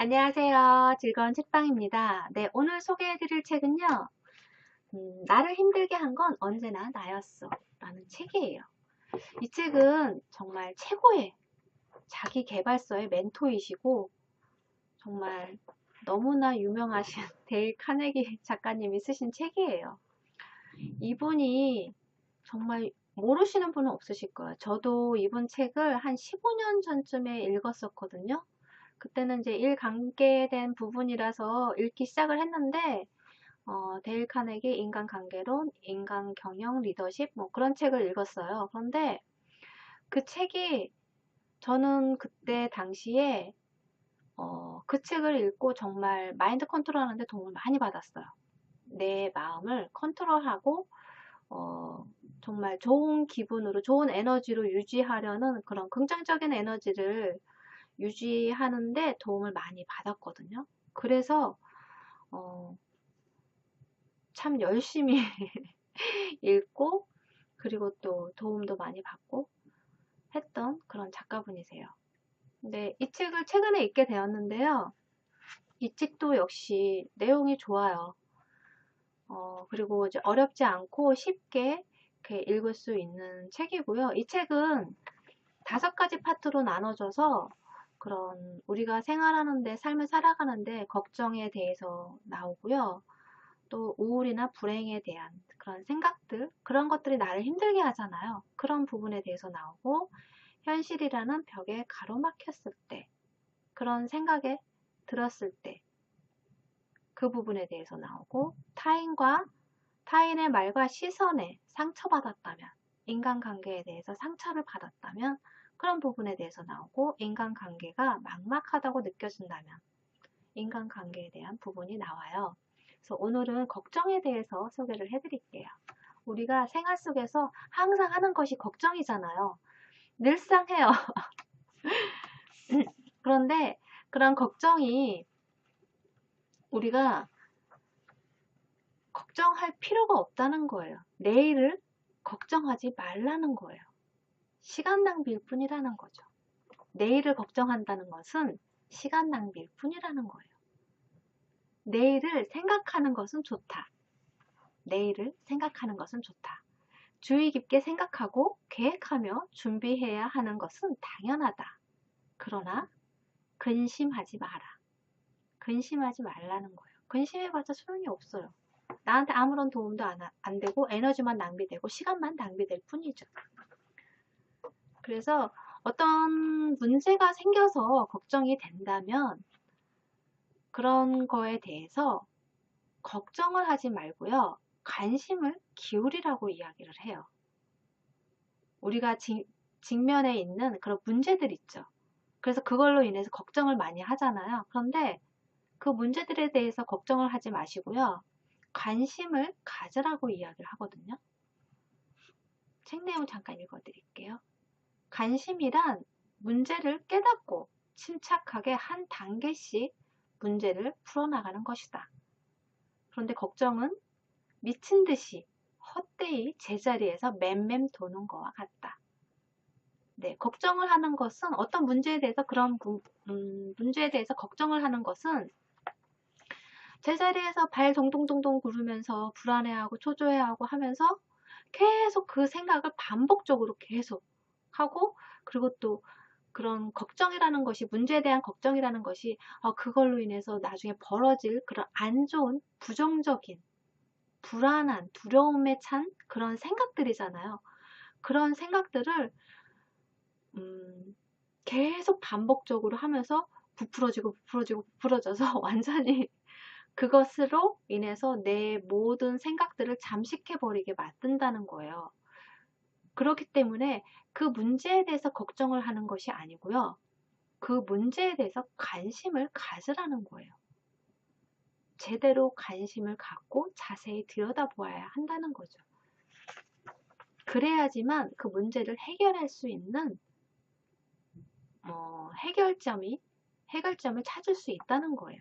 안녕하세요. 즐거운 책방입니다. 네, 오늘 소개해드릴 책은요. 나를 힘들게 한 건 언제나 나였어 라는 책이에요. 이 책은 정말 최고의 자기 개발서의 멘토이시고 정말 너무나 유명하신 데일 카네기 작가님이 쓰신 책이에요. 이분이 정말 모르시는 분은 없으실 거예요. 저도 이분 책을 한 15년 전쯤에 읽었었거든요. 그때는 이제 일 관계된 부분이라서 읽기 시작을 했는데, 데일 카네기 인간관계론, 인간경영, 리더십 뭐 그런 책을 읽었어요. 그런데 그 책이 저는 그때 당시에 그 책을 읽고 정말 마인드 컨트롤하는데 도움을 많이 받았어요. 내 마음을 컨트롤하고 정말 좋은 기분으로, 좋은 에너지로 유지하려는 그런 긍정적인 에너지를 유지하는데 도움을 많이 받았거든요. 그래서 어, 참 열심히 읽고 그리고 또 도움도 많이 받고 했던 그런 작가분이세요. 근데 이 책을 최근에 읽게 되었는데요. 이 책도 역시 내용이 좋아요. 그리고 이제 어렵지 않고 쉽게 이렇게 읽을 수 있는 책이고요. 이 책은 5가지 파트로 나눠져서 그런 우리가 생활하는데, 삶을 살아가는데 걱정에 대해서 나오고요. 또 우울이나 불행에 대한 그런 생각들, 그런 것들이 나를 힘들게 하잖아요. 그런 부분에 대해서 나오고, 현실이라는 벽에 가로막혔을 때, 그런 생각에 들었을 때, 그 부분에 대해서 나오고, 타인의 말과 시선에 상처받았다면, 인간관계에 대해서 상처를 받았다면, 그런 부분에 대해서 나오고, 인간관계가 막막하다고 느껴진다면, 인간관계에 대한 부분이 나와요. 그래서 오늘은 걱정에 대해서 소개를 해드릴게요. 우리가 생활 속에서 항상 하는 것이 걱정이잖아요. 늘상 해요. 그런데 그런 걱정이 우리가 걱정할 필요가 없다는 거예요. 내일을 걱정하지 말라는 거예요. 시간 낭비일 뿐이라는 거죠. 내일을 걱정한다는 것은 시간 낭비일 뿐이라는 거예요. 내일을 생각하는 것은 좋다. 내일을 생각하는 것은 좋다. 주의 깊게 생각하고 계획하며 준비해야 하는 것은 당연하다. 그러나 근심하지 마라. 근심하지 말라는 거예요. 근심해봤자 소용이 없어요. 나한테 아무런 도움도 안 되고 에너지만 낭비되고 시간만 낭비될 뿐이죠. 그래서 어떤 문제가 생겨서 걱정이 된다면 그런 거에 대해서 걱정을 하지 말고요. 관심을 기울이라고 이야기를 해요. 우리가 직면에 있는 그런 문제들 있죠. 그래서 그걸로 인해서 걱정을 많이 하잖아요. 그런데 그 문제들에 대해서 걱정을 하지 마시고요. 관심을 가지라고 이야기를 하거든요. 책 내용 잠깐 읽어드릴게요. 관심이란 문제를 깨닫고 침착하게 한 단계씩 문제를 풀어나가는 것이다. 그런데 걱정은 미친 듯이 헛되이 제자리에서 맴맴 도는 것과 같다. 네, 걱정을 하는 것은 어떤 문제에 대해서 문제에 대해서 걱정을 하는 것은 제자리에서 발 동동동동 구르면서 불안해하고 초조해하고 하면서 계속 그 생각을 반복적으로 계속 하고 그리고 또 그런 걱정이라는 것이 문제에 대한 걱정이라는 것이 그걸로 인해서 나중에 벌어질 그런 안 좋은 부정적인 불안한 두려움에 찬 그런 생각들이잖아요. 그런 생각들을 계속 반복적으로 하면서 부풀어져서 완전히 그것으로 인해서 내 모든 생각들을 잠식해버리게 만든다는 거예요. 그렇기 때문에 그 문제에 대해서 걱정을 하는 것이 아니고요. 그 문제에 대해서 관심을 가지라는 거예요. 제대로 관심을 갖고 자세히 들여다보아야 한다는 거죠. 그래야지만 그 문제를 해결할 수 있는 해결점을 찾을 수 있다는 거예요.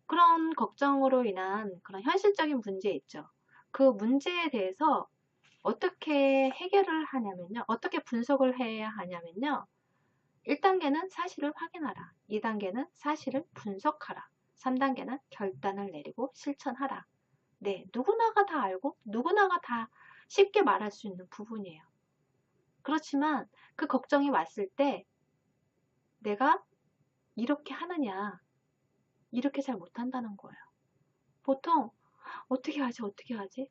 그런 걱정으로 인한 그런 현실적인 문제 있죠. 그 문제에 대해서 어떻게 해결을 하냐면요. 어떻게 분석을 해야 하냐면요. 1단계는 사실을 확인하라. 2단계는 사실을 분석하라. 3단계는 결단을 내리고 실천하라. 네, 누구나가 다 알고 누구나가 다 쉽게 말할 수 있는 부분이에요. 그렇지만 그 걱정이 왔을 때 내가 이렇게 하느냐, 이렇게 잘 못한다는 거예요. 보통 어떻게 하지, 어떻게 하지?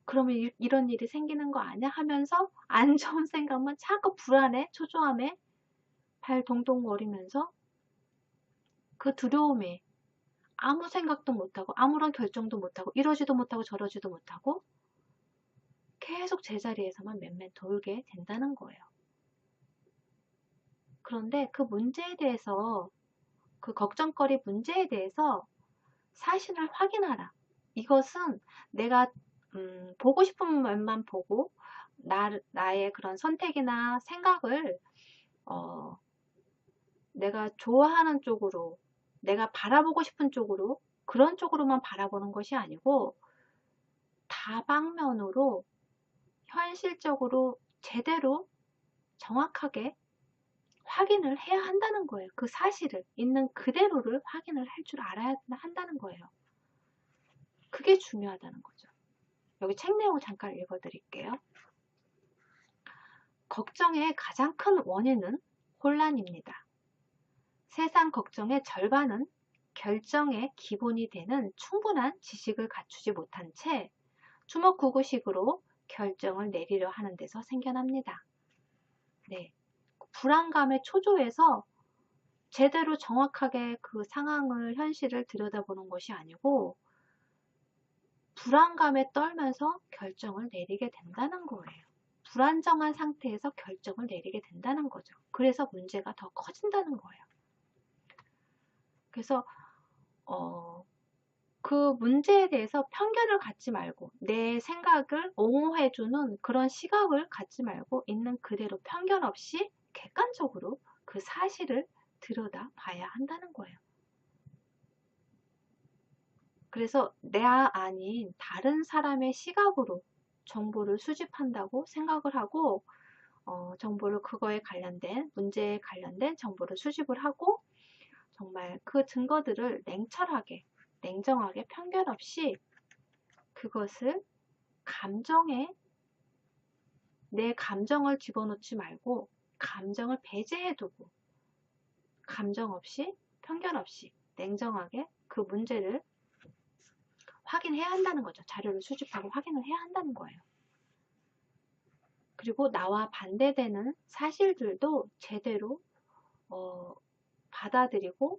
그러면 이런 일이 생기는 거 아니야? 하면서 안 좋은 생각만 자꾸 불안해, 초조함에 발 동동거리면서 그 두려움에 아무 생각도 못하고 아무런 결정도 못하고 이러지도 못하고 저러지도 못하고 계속 제자리에서만 맨맨 돌게 된다는 거예요. 그런데 그 문제에 대해서, 그 걱정거리 문제에 대해서 사실을 확인하라. 이것은 내가 보고 싶은 면만 보고 나의 그런 선택이나 생각을 내가 좋아하는 쪽으로, 내가 바라보고 싶은 쪽으로, 그런 쪽으로만 바라보는 것이 아니고 다방면으로 현실적으로 제대로 정확하게 확인을 해야 한다는 거예요. 그 사실을 있는 그대로를 확인을 할 줄 알아야 한다는 거예요. 그게 중요하다는 거죠. 여기 책 내용을 잠깐 읽어드릴게요. 걱정의 가장 큰 원인은 혼란입니다. 세상 걱정의 절반은 결정의 기본이 되는 충분한 지식을 갖추지 못한 채 주먹구구식으로 결정을 내리려 하는 데서 생겨납니다. 네, 불안감에 초조해서 제대로 정확하게 그 상황을, 현실을 들여다보는 것이 아니고 불안감에 떨면서 결정을 내리게 된다는 거예요. 불안정한 상태에서 결정을 내리게 된다는 거죠. 그래서 문제가 더 커진다는 거예요. 그래서 그 문제에 대해서 편견을 갖지 말고 내 생각을 옹호해주는 그런 시각을 갖지 말고 있는 그대로 편견 없이 객관적으로 그 사실을 들여다 봐야 한다는 거예요. 그래서 내 아닌 다른 사람의 시각으로 정보를 수집한다고 생각을 하고 정보를, 그거에 관련된, 문제에 관련된 정보를 수집을 하고 정말 그 증거들을 냉철하게, 냉정하게, 편견 없이 그것을 내 감정을 집어넣지 말고 감정을 배제해두고 감정 없이, 편견 없이 냉정하게 그 문제를 확인해야 한다는 거죠. 자료를 수집하고 확인을 해야 한다는 거예요. 그리고 나와 반대되는 사실들도 제대로 받아들이고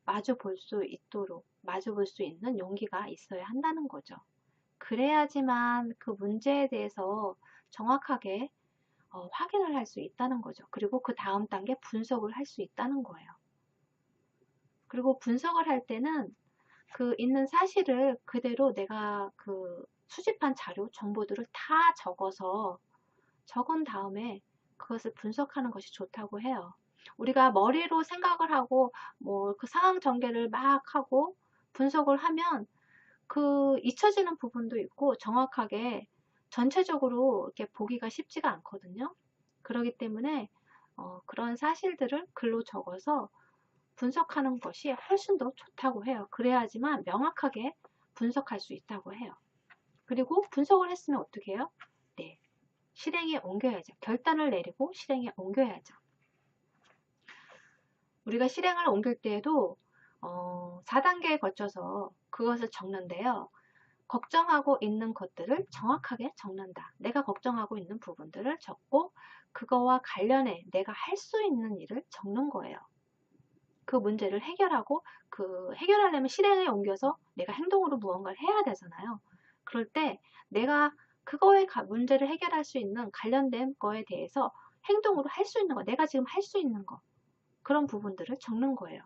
마주 볼 수 있도록, 마주 볼 수 있는 용기가 있어야 한다는 거죠. 그래야지만 그 문제에 대해서 정확하게 확인을 할 수 있다는 거죠. 그리고 그 다음 단계 분석을 할 수 있다는 거예요. 그리고 분석을 할 때는 그 있는 사실을 그대로 내가 그 수집한 자료, 정보들을 다 적은 다음에 그것을 분석하는 것이 좋다고 해요. 우리가 머리로 생각을 하고 뭐 그 상황 전개를 막 하고 분석을 하면 그 잊혀지는 부분도 있고 정확하게 전체적으로 이렇게 보기가 쉽지가 않거든요. 그렇기 때문에 그런 사실들을 글로 적어서 분석하는 것이 훨씬 더 좋다고 해요. 그래야지만 명확하게 분석할 수 있다고 해요. 그리고 분석을 했으면 어떻게 해요? 네, 실행에 옮겨야죠. 결단을 내리고 실행에 옮겨야죠. 우리가 실행을 옮길 때에도 4단계에 거쳐서 그것을 적는데요. 걱정하고 있는 것들을 정확하게 적는다. 내가 걱정하고 있는 부분들을 적고 그거와 관련해 내가 할 수 있는 일을 적는 거예요. 그 문제를 해결하고 그 해결하려면 실행에 옮겨서 내가 행동으로 무언가를 해야 되잖아요. 그럴 때 내가 그거의 문제를 해결할 수 있는 관련된 거에 대해서 행동으로 할 수 있는 거, 내가 지금 할 수 있는 거, 그런 부분들을 적는 거예요.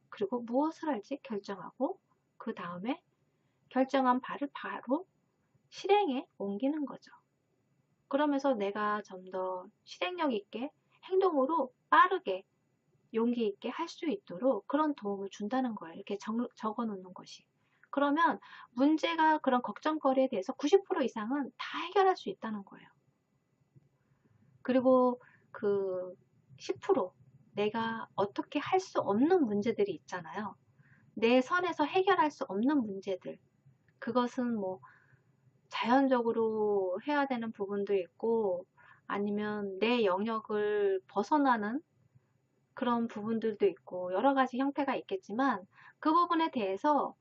그리고 무엇을 할지 결정하고 그 다음에 결정한 바를 바로 실행에 옮기는 거죠. 그러면서 내가 좀 더 실행력 있게 행동으로 빠르게 용기 있게 할 수 있도록 그런 도움을 준다는 거예요. 이렇게 적어 놓는 것이. 그러면 문제가, 그런 걱정거리에 대해서 90% 이상은 다 해결할 수 있다는 거예요. 그리고 그 10% 내가 어떻게 할 수 없는 문제들이 있잖아요. 내 선에서 해결할 수 없는 문제들. 그것은 뭐 자연적으로 해야 되는 부분도 있고 아니면 내 영역을 벗어나는 그런 부분들도 있고 여러 가지 형태가 있겠지만 그 부분에 대해서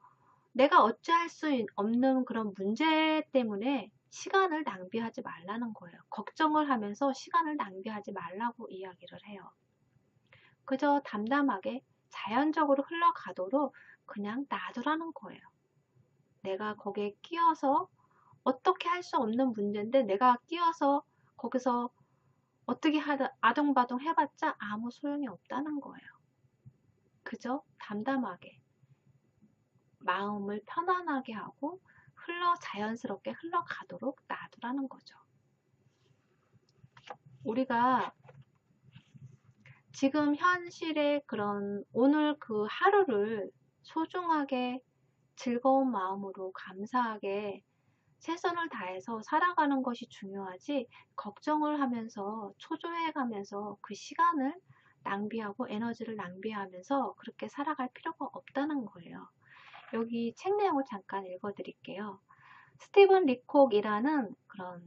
내가 어찌할 수 없는 그런 문제 때문에 시간을 낭비하지 말라는 거예요. 걱정을 하면서 시간을 낭비하지 말라고 이야기를 해요. 그저 담담하게 자연적으로 흘러가도록 그냥 놔두라는 거예요. 내가 거기에 끼어서 어떻게 할 수 없는 문제인데 내가 끼어서 거기서 어떻게 하다 아동바동 해봤자 아무 소용이 없다는 거예요. 그저 담담하게 마음을 편안하게 하고 자연스럽게 흘러가도록 놔두라는 거죠. 우리가 지금 현실의 그런 오늘 그 하루를 소중하게 즐거운 마음으로 감사하게 최선을 다해서 살아가는 것이 중요하지 걱정을 하면서 초조해 가면서 그 시간을 낭비하고 에너지를 낭비하면서 그렇게 살아갈 필요가 없다는 거예요. 여기 책 내용을 잠깐 읽어 드릴게요. 스티븐 리콕이라는 그런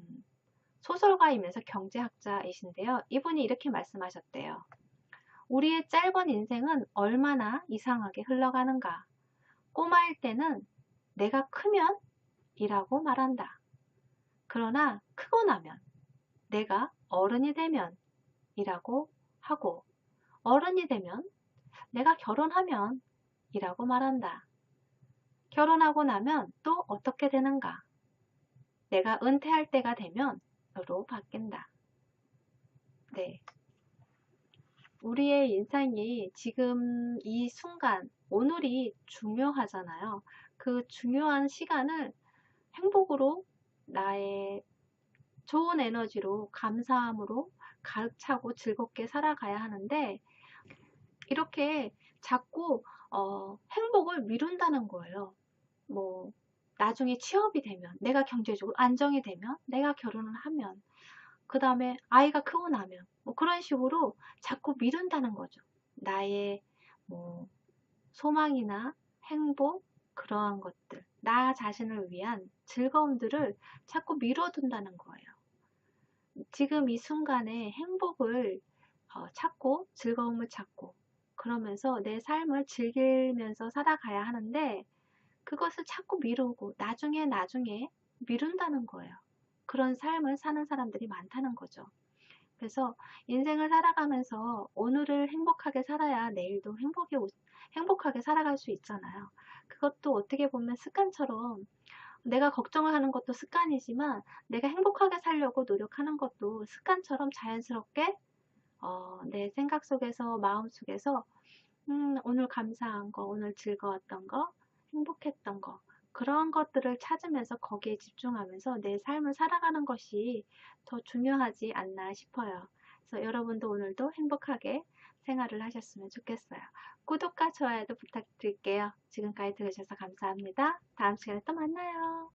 소설가이면서 경제학자이신데요. 이분이 이렇게 말씀하셨대요. 우리의 짧은 인생은 얼마나 이상하게 흘러가는가. 꼬마일 때는 내가 크면 이라고 말한다. 그러나 크고 나면 내가 어른이 되면 이라고 하고 어른이 되면 내가 결혼하면 이라고 말한다. 결혼하고 나면 또 어떻게 되는가? 내가 은퇴할 때가 되면 로 바뀐다. 네. 우리의 인생이 지금 이 순간, 오늘이 중요하잖아요. 그 중요한 시간을 행복으로 나의 좋은 에너지로 감사함으로 가득 차고 즐겁게 살아가야 하는데 이렇게 자꾸 행복을 미룬다는 거예요. 뭐 나중에 취업이 되면 내가 경제적으로 안정이 되면 내가 결혼을 하면 그 다음에 아이가 크고 나면 뭐 그런 식으로 자꾸 미룬다는 거죠. 나의 뭐 소망이나 행복 그러한 것들 나 자신을 위한 즐거움들을 자꾸 미뤄둔다는 거예요. 지금 이 순간에 행복을 찾고 즐거움을 찾고 그러면서 내 삶을 즐기면서 살아가야 하는데 그것을 자꾸 미루고 나중에 미룬다는 거예요. 그런 삶을 사는 사람들이 많다는 거죠. 그래서 인생을 살아가면서 오늘을 행복하게 살아야 내일도 행복하게 살아갈 수 있잖아요. 그것도 어떻게 보면 습관처럼 내가 걱정을 하는 것도 습관이지만 내가 행복하게 살려고 노력하는 것도 습관처럼 자연스럽게 내 생각 속에서 마음 속에서 오늘 감사한 거, 오늘 즐거웠던 거, 행복했던 거 그런 것들을 찾으면서 거기에 집중하면서 내 삶을 살아가는 것이 더 중요하지 않나 싶어요. 그래서 여러분도 오늘도 행복하게 생활을 하셨으면 좋겠어요. 구독과 좋아요도 부탁드릴게요. 지금까지 들으셔서 감사합니다. 다음 시간에 또 만나요.